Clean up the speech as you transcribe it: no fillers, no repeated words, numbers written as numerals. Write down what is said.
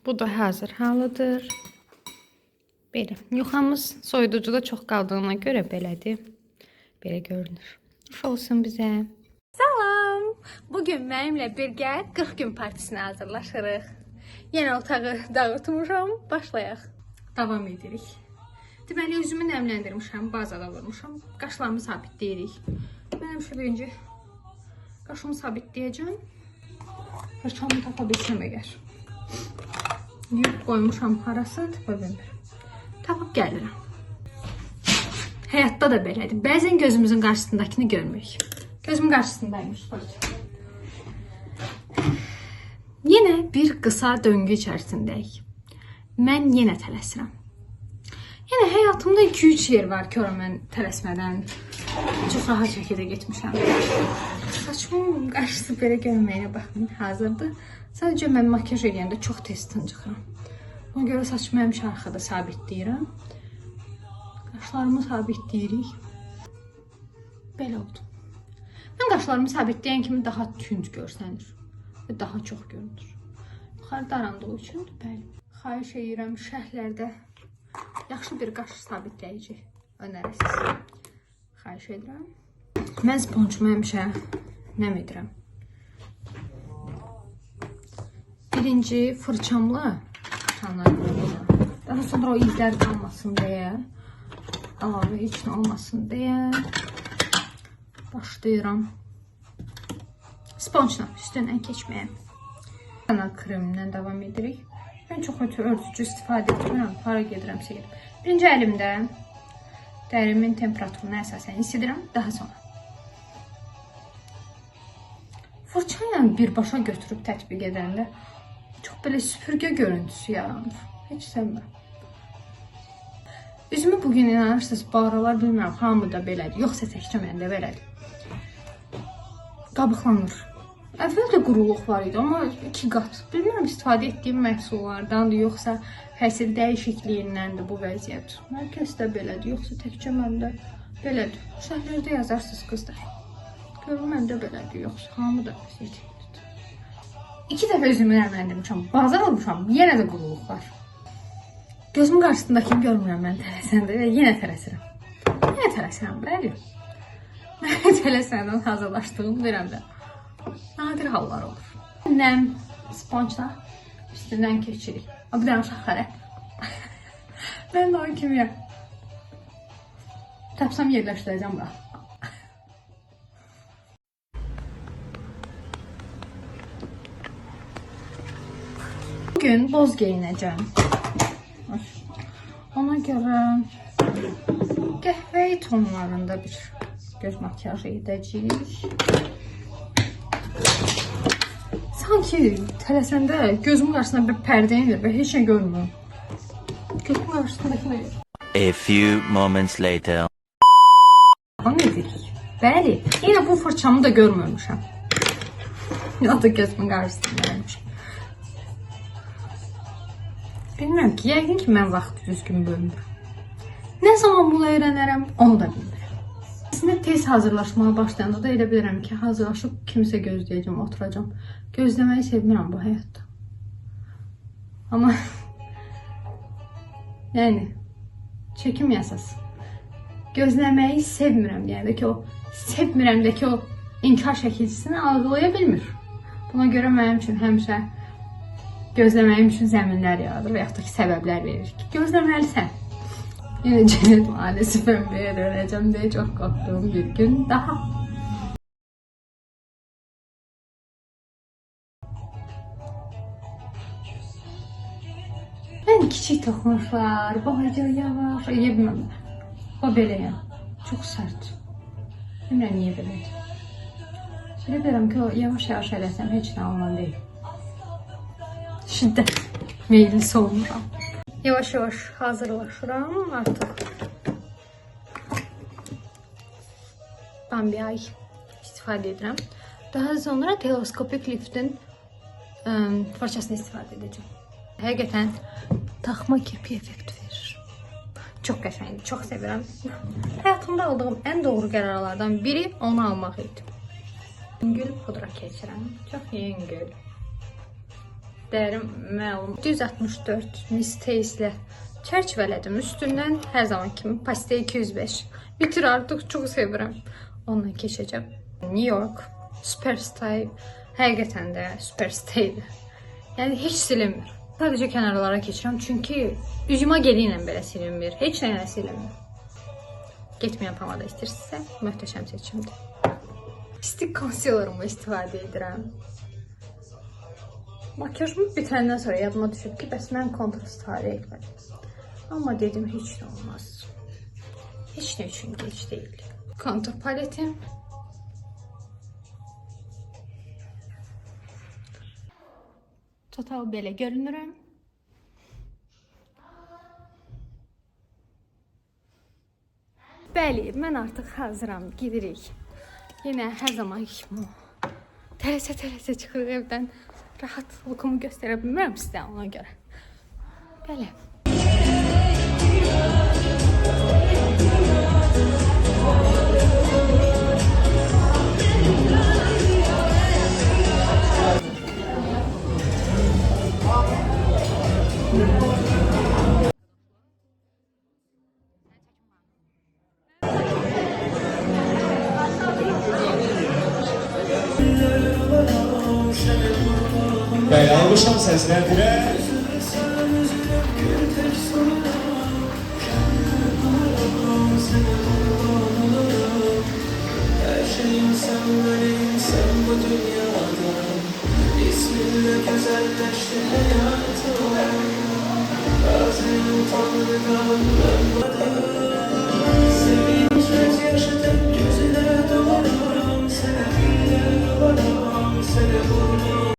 Bu da hazır halıdır. Belə. Yuxamız soyuducuda çox qaldığına görə belədir. Belə görünür. Xoş olsun bizə. Salam. Bugün mənimlə birgə 40 gün partisinə hazırlaşırıq. Yenə otağı dağıtmışam. Başlayaq. Davam edirik. Deməli, üzümü nəmləndirmişəm, bazada vurmuşam. Qaşlarımı sabitləyirik. Mən həmişə birinci qaşımı sabitləyəcəm. Fırçamı tapa bilsəm əgər. Yuyub qoymuşam, harası tapa bilmir. Tapıb gəlirəm. Həyatda da belədir. Bəzən gözümüzün qarşısındakini görmürük. Gözümün qarşısındaymış. Yenə bir qısa döngü içərisindəyik. Mən yenə tələsirəm. Yenə həyatımda 2-3 yer var ki, mən tələsmədən çox rahat şəkildə getmişəm. Saçımın qarşısı belə görməyinə baxmayın, hazırdır. Sadəcə mən makyaj edəndə çox tez tıncıxıram. Ona görə saçımı həmişə arxada sabitləyirəm. Qaşlarımı sabitləyirik. Belə oldu. Mən qaşlarımı sabitləyən kimi daha tünd görsənir və daha çox görünür. Yuxarı darandığı üçün bəli. Xahiş edirəm şərhlərdə yaxşı bir qaş sabitləyici önərəsiz. Xahiş edirəm. Mən sponjumu həmişə nəm edirəm. Birinci fırçamla daha sonra o izlər qalmasın deyə, əlavə heç nə olmasın deyə başlayıram. Sponjla üstündən keçməyə. Kanal kremindən davam edirik. Mən çox örtücü istifadə etmirəm. Hara gedirəmsə gedim. Birinci əlimdə dərimin temperaturuna əsasən hiss edirəm. Daha sonra fırça ilə birbaşa götürüb tətbiq edəndə çox belə süpürgə görüntüsü yaranır. Heç sevmirəm. Üzümü bugün inanırsınız, bu aralar bilmirəm, hamıda belədir. Yoxsa təkcə məndə belədir. Qabıqlanır. Əvvəldə quruluq var idi, amma 2 qat. Bilmirəm, istifadə etdiyim məhsullardandır, yoxsa həsil dəyişikliyindəndir bu vəziyyət. Hər kəs də belədir, yoxsa təkcə məndə belədir. Şərhlərdə yazarsınız qızlar. Görün, məndə belədir, yoxsa hamıda vəziyyət. 2 dəfə üzümü nəmləndirmişəm, bazar olmuşam, yenə də quruluq var. Gözümün qarşısındakini görmürəm mən tələsəndə və yenə tələsirəm. Yenə tələsirəm, bəli. Mən tələsəndən hazırlaşdığım dönəmdə nadir hallar olur. Nəm sponjla üstündən keçirik. Bir dənə uşaq xərə. Mən də o kimiyəm. Tapsam yerləşdirəcəm bura. Bugün boz geyinəcəm. Ona görə qəhvəyi tonlarında bir göz makyajı edəcəyik. Sanki tələsəndə gözümün qarşısında bir pərdə inir və heç nə görmürəm. Gözümün qarşısındakı nə görür? A few moments later. Davam edirik. Bəli, yenə bu fırçamı da görmürmüşəm. Ya da gözümün qarşısındaymış. Bilmirəm ki, yəqin ki, mən vaxtı düzgün bölmürəm. Nə zaman bunu öyrənərəm, onu da bilmirəm. Əslində, tez hazırlaşmaya başlayanda da elə bilirəm ki, hazırlaşıb kimsə gözləyəcəm, oturacam. Gözləməyi sevmirəm bu həyatda. Amma, yəni, çəkim yasası. Gözləməyi sevmirəm, yəni ki, o sevmirəmdəki o inkar şəkilçisini algılaya bilmir. Buna görə mənim üçün həmişə gözləməyim üçün zəminlər yaradır və yaxud da ki, səbəblər verir ki, gözləməlisən. Yenə cənnət mahallesi pəmbəyə dönəcəm deyə çox qorxduğum bir gün daha. Mən kiçik toxunuşlar, balaca yavaş, bilməm. O beləyəm. Çox sərt. Bilmirəm niyə belədir. Belə bilirəm ki, o yavaş-yavaş eləsəm heç nə alınan deyil. Şiddət meylisi olmuram. Yavaş-yavaş hazırlaşıram artıq. Bambi ay istifadə edirəm. Daha sonra teleskopik liftin fırçasını istifadə edəcəm. Həqiqətən taxma kirpi effekti verir. Çox qəşəngdir, çox sevirəm. Həyatımda aldığım ən doğru qərarlardan biri onu almaq idi. Yüngül pudra keçirəm. Çox yüngül. Dəyərim məlum. 164 Miss ilə çərçivələdim üstündən. Hər zaman kimi Pastel 205. Bitir artıq, çox sevirəm. Onunla keçəcəm. New York Superstyle. Həqiqətən də Superstyle. Yəni heç silinmir. Sadəcə kənarlara keçirəm çünki üzümə geli ilə belə silinmir. Heç nə ilə silinmir. Getməyən pomada istəyirsinizsə, möhtəşəm seçimdir. Stick concealer'ımı istifadə edirəm. Makyajımı bitəndən sonra yadıma düşüb ki, bəs mən kontur istifadə etmədim. Amma dedim, heç nə olmaz. Heç nə üçün gec deyil. Kontur paletim. Total belə görünürəm. Bəli, mən artıq hazıram, gidirik. Yenə hər zaman kimi tələsə çıxırıq evdən. Rahatlığımı göstərə bilmirəm sizə ona görə. Bəli. Bəli, almışam səsləndirə. Her şeyim sen benim, sen bu dünyada. İsminle güzelleşti hayatım. Razıyım Tanrı'dan, ben sevinç yaşadım güzel.